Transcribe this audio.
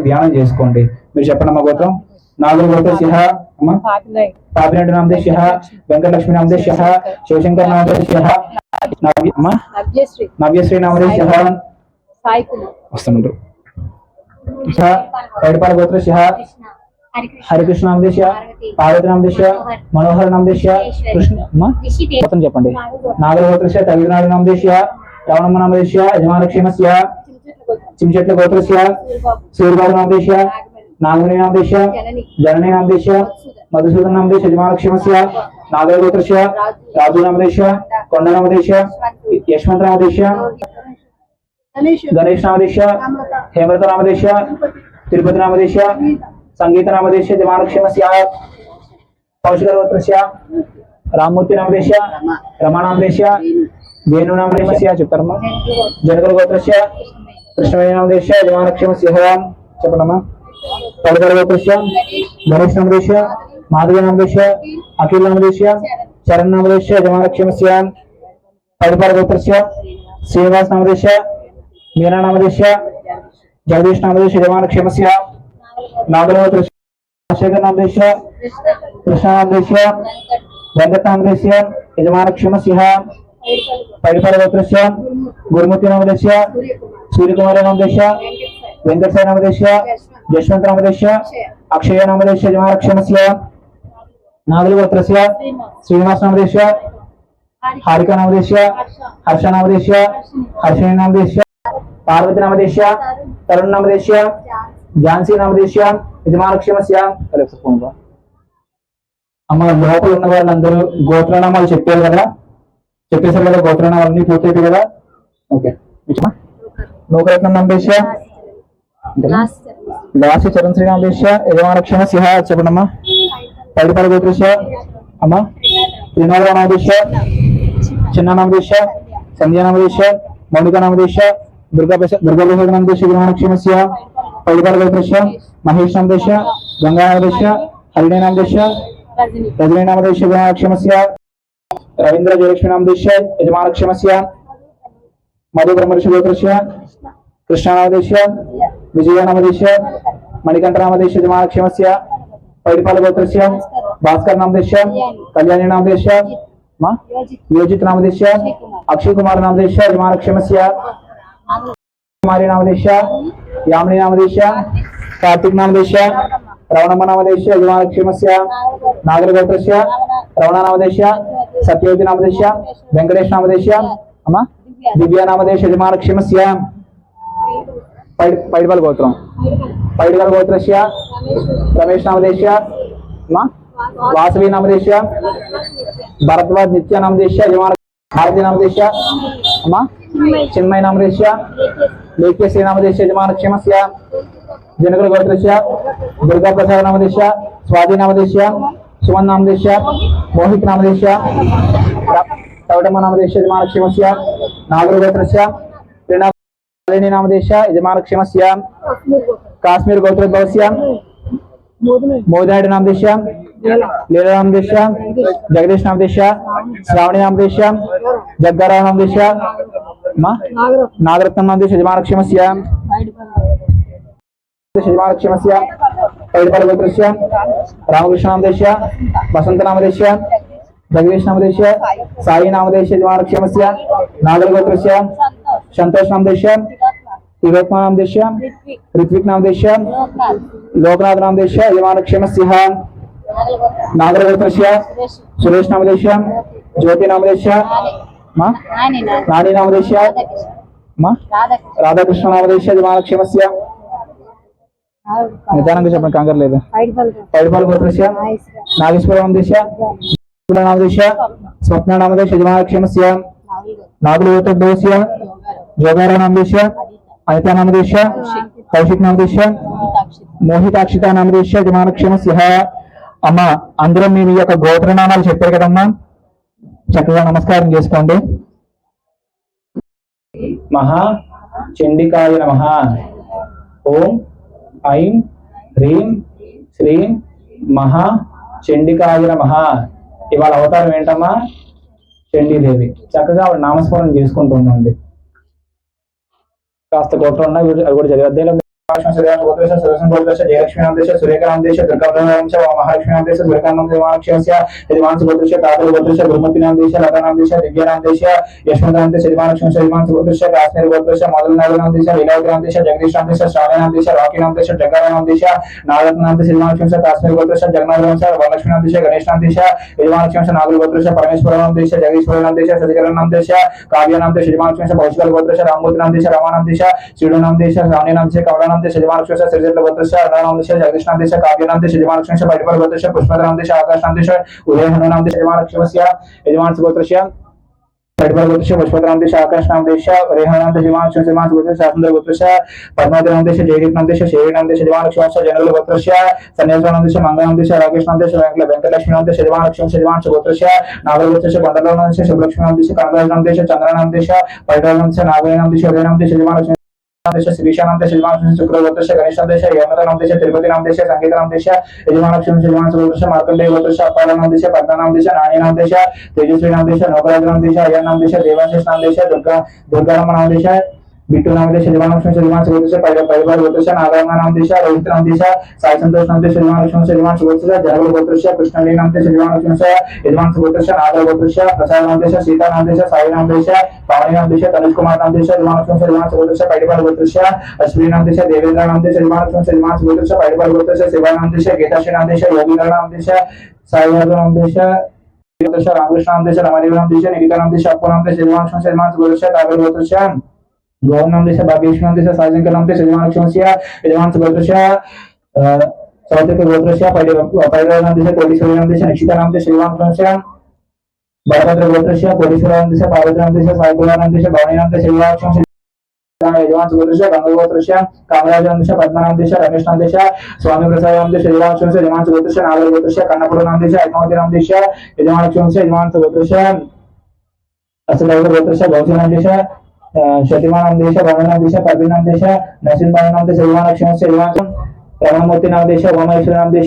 ధ్యానం చేసుకోండి. మీరు చెప్పండి అమ్మ గోత్రం. నాగుల గోత్రస్య అమ్మ పాపిరెడ్డి నామదేశ్య, వెంకటలక్ష్మి నామదేశ్య, శివశంకర్ నామదేశ్య, అమ్మ నవ్యశ్రీ నామదేశ్య వస్తుంటారు. పైడిపాల గోత్రస్య హరికృష్ణ నామదేశ్య, పార్వతి నామదేశ్య, మనోహర నామదేశ్య, కృష్ణ మొత్తం చెప్పండి. నాగుల గోత్రస్య తమిళనాడు నామదేశ్య, రవణమ్మ నామదేశ్య, యజమానక్షేమస్య, చిమ్చెట్ల గోత్రస్య సూర్యబాబు నామదేశ్య, నాగమణి నామదేశ్య, జననీ నామదేశ్య, మధుసూదన నామదేశ్య, యజమానక్షేమస్య, నాగల గోత్రస్య రాజు నామదేశ్య, కొండ నామదేశ్య, యశ్వంత నామదేశ్య, గణేష్ నామదేశ్య, హేమలత నామదేశ్య, తిరుపతి నామదేశ్య, సంగీత నామదేశ్య, యజమానక్షేమస్య, కౌశిక గోత్రస్య రామ్మూర్తి నామదేశ్య, రమా నామదేశ్య, వేణు నామదేశ్య చెప్తారమ్మా. జనకుల గోత్రస్య కృష్ణవేణి నామదేశ్య, యజమానక్షేమస్య చెప్పండమ్మా. పలుకల గోత్రస్య గణేష్ నామదేశ్య, మాధవి నామదేశ్య, అఖిల్ నామదేశ్య, చరణ్ నామదేశ్య, యజమానక్షేమస్య. పలుకల గోత్రస్య శ్రీనివాస్ నామదేశ్య, మీనా నామదేశ్య, జగదీష్ నామదేశ్య, యజమానక్షేమస్య. నాగుల గోత్రస్య శేఖర్ నామదేశ్య, కృష్ణ నామదేశ్య, వెంకట నామదేశ్య, యజమానక్షేమస్య. పైడిపాల గోత్రస్య గురుమూర్తి నామదేశ్య, సూర్యకుమారి నామదేశ్య, వెంకటసాయి నామదేశ్య, యశ్వంత నామదేశ్య, అక్షయ నామదేశ్య, యజమానక్షేమస్య. నాగుల గోత్రస్య శ్రీనివాస్ నామదేశ్య, హారిక నామదేశ్య, హర్ష నామదేశ్య, హర్షిణి నామదేశ్య, పార్వతి నామదేశ్య, తరుణ్ నామదేశ్య, ఝాన్సీ నామదేశ్య, యజమానక్షేమస్య. అమ్మ లోపల ఉన్న వాళ్ళందరూ గోత్రనామాలు చెప్పారు కదా, చెప్పేసారు కదా, గోత్రనామాలన్నీ పూర్తయిపోయి కదా. ఓకే. నూకరత్నం నామదేశ్య, లాస్ట్ చరణ్ శ్రీ నామదేశ్య, యజమానక్షేమస్య చెప్పండమ్మా. పైడిపాల గోత్రస్య అమ్మ శ్రీనాథరావు నామదేశ్య, చిన్న నామదేశ్య, సంధ్యా నామదేశ్య, మౌనిక నామదేశ్య, దుర్గాప్రసాద్ నామదేశ్య, యజమానక్షేమస్య. పైడిపాల గోత్రస్య మహేష్ నామదేశ్య, గంగా నామదేశ్య, హరిణి నామదేశ్య, రజనీ నామదేశ్య, యజమానక్షేమస్య. రవీంద్ర జయలక్ష్మి నామదేశ్య, యజమానక్షేమస్య. మధు బ్రహ్మర్షి గోత్రస్య కృష్ణ నామదేశ్య, విజయ నామదేశ్య, మణికంఠ నామదేశ్య, యజమానక్షేమస్య. పైడిపాల గోత్రస్య భాస్కర్ నామదేశ్య, కళ్యాణి నామదేశ్య, యోజిత్ నామదేశ్య, అక్షయ్ కుమార్ నామదేశ్య, యజమానక్షేమస్య. కుమారి నామదేశ్య, యామిని నామదేశ్య, కార్తిక్ నామదేశ్య, రవణమ్మ నామదేశ్య, యజమానక్షేమస్య. నాగర గోత్రస్య రవణ నామదేశ్య, సత్యవతి నామదేశ్య, వెంకటేష్ నామదేశ్య, అమ్మ దివ్య నామదేశ్య, యజమానక్షేమస్య. పైడిపాల గోత్రం పైడిపాల గోత్రస్య రమేష్ నామదేశ్య, వాసవి నామదేశ్య, భరద్వాజ్ నిత్య నామదేశ్య, యజమాన భారతి నామదేశ్య, అమ్మ చిన్మయ నామదేశ్య, లేఖ్యశ్రీ నామదేశ్య, యజమానక్షేమస్య. జనకుల గోత్రస్య దుర్గాప్రసాద్ నామదేశ్య, స్వాతి నామదేశ్య, సుమన్ నామదేశ్య, మోహిత్ నామదేశ్య, తవటమ్మ నామదేశ్య, యజమానక్షేమస్య. నాగర గోత్రస్య శ్రీనాథి నామదేశ్య, యజమానక్షేమస్య. కాశ్మీర్ గోత్రోద్భవస్య మోదినాయుడు నామదేశ్య, లీలా నామదేశ్య, జగదీష్ నామదేశ్య, శ్రావణి నామదేశ్య, జగ్గారావు నామదేశ్య, నాగరత్నం నామదేశ్య, యజమానక్షేమస్య. యజమానక్షేమస్య. పైడిపాల గోత్రస్య రామకృష్ణ నామదేశ్య, వసంత నామదేశ్య, జగదీష్ నామదేశ్య, సాయి నామదేశ్య, యజమానక్షేమస్య. నాగర గోత్రస్య సంతోష్ నామదేశ్య, వివేక్మ నామదేశ్య, ऋत्विक నామదేశ్య, లోకనాథ్ నామదేశ్య, యజమానక్షేమస్య. నాగర గోత్రస్య సురేష్ నామదేశ్య, జ్యోతి నామదేశ్య, నాని నామదేశ్య, రాధాకృష్ణ నామదేశ్య, యజమానక్షేమస్య. నిదానంగా చెప్పండి, కంగారు లేదు. పైడిపాల గోత్రస్య నాగేశ్వర నామదేశ్య, నామదేశ్య, స్వప్న నామదేశ్య, యజమానక్షేమస్య. నాగుల గోత్రోద్భవస్య జోగారావు నామదేశ్య, అనిత నామదేశ్య, కౌశిక్ నామదేశ్య, మోహితాక్షిత నామదేశ్య, యజమానక్షేమస్య. అమ్మ అందరం మీ యొక్క గోత్రనామాలు చెప్పారు కదమ్మా, చక్కగా నమస్కారం చేసుకోండి. మహా చండికాయ నమః. ఓం ఐం హ్రీం శ్రీం మహా చండికాయ నమః. ఇవాళ అవతారం ఏంటమ్మా? చండీదేవి. చక్కగా ఆవిడ నామస్మరణ చేసుకుంటూ ఉండండి. కాస్త గోత్రం ఉన్నాయి, అవి కూడా చదివేద్దాం. जयलक्ष्मी नाम देश सूर्यका नाम देश दुर्गा नाम देश महालक्ष्मी नाम देश दुर्गा नाम देश महालक्ष्मी यजमान गोत्रश तातल गोत्रश गुरुमति नाम देश लता नाम देश दिव्य नाम देश यशवंत नाम देश यजमान यजमान गोत्रश काश्मीर गोत्रश मदन नाग नाम देश लीलावती नाम देश जगदीश नाम देश श्रावणी नाम देश रॉकी नाम देश जग्गारा नाम देश नागरत्न नाम देश यजमान काश्मीर गोत्रश जगन्नाथ नाम देश वरलक्ष्मी नाम देश गणेश नाम देश यजमान नागुल गोत्रश परमेश्वर नाम देश जगदीश्वर नाम देश सतिकरण नाम देश काव्य नाम देश यजमान पौष्कल गोत्रश राममूर्ति नाम देश रमा नाम देश श्रीडू नाम देश रावणी नाम देश कवड़ा नाम देश यजमान सिरजट गोत्रश नाम देश जगदीश नाम देश काव्य नाम देश यजमान परिपल गोत्रश पुष्पद नाम देश आकाश नाम देश उदय हनु नाम देश यजमान गोत्रश परिपल गोत्रश पुष्पद नाम देश आकाश नाम देश रेहन नाम देश यजमान गोत्रश शासंद्र गोत्रश पद्मावती नाम देश जयदीप नाम देश शेरी नाम देश यजमान जनरल गोत्रश सन्यास नाम देश मंगल नाम देश राकेश नाम देश वेंकटलक्ष्मी नाम देश यजमान गोत्रश नागर गोत्रश बंडल नाम देश शुभलक्ष्मी नाम देश कनराज नाम देश चंद्र नाम देश परिटल नाम देश नागरी नाम देश उदय नाम देश यजमान देश श्रीशा नाम देश यजमान शुक्र गोत्रश गणेश नाम देश यमता नाम देश तिरुपति नाम देश संगीत नाम देश यजमान यजमान गोत्रश मार्कंडेय गोत्रश अपार नाम देश पद्मा नाम देश नानी नाम देश तेजस्वी नाम देश नौकराज नाम देश अयन नाम देश देवाशीष नाम देश दुर्गा नाम देश बिट्टू नाम देश यजमान गोत्रश परिवार गोत्रश नागांग नाम देश रोहित नाम देश साई संतोष नाम देश यजमान गोत्रश जनरल गोत्रश कृष्णली नाम देश यजमान गोत्रश नागर गोत्रश प्रसाद नाम देश सीता नाम देश साई नाम देश पावनी नाम देश तनुष कुमार नाम देश यजमान गोत्रश परिवार गोत्रश अश्विनी नाम देश देवेंद्र नाम देश यजमान गोत्रश परिवार गोत्रश शिवा नाम देश गीताश्री नाम देश योगींद्र नाम देश साई नाम देश रामकृष्ण नाम देश रमादेवी नाम देश निकिता नाम देश अप्पू नाम देश यजमान गोत्रश काव्य गोत्रश गौर नाम देश भाग्येश नाम देश साजन नाम देश यजमान गोत्रश सौत्रिक गोत्रश पैरव नाम देश कोटीश्वरी नाम देश निशिता नाम देश यजमान बलभद्र गोत्रश कोटीश्वर नाम देश पार्वती नाम देश साईकुमार नाम देश भवानी नाम देश यजमान गोत्रश गंगा गोत्रश कामराज नाम देश पद्मा नाम देश रमेश नाम देश स्वामी प्रसाद नाम देश यजमान गोत्रश नागर गोत्रश कन्नपुर नाम देश पद्मावती नाम देश यजमान गोत्रश असल गोत्रश गौसी नाम देश शतिमा नाम देश रमण नाम देश कपिल नाम देश नरसिंह नाम देश यजमान रमणमूर्ति नाम देश उमामेश्वर नाम देश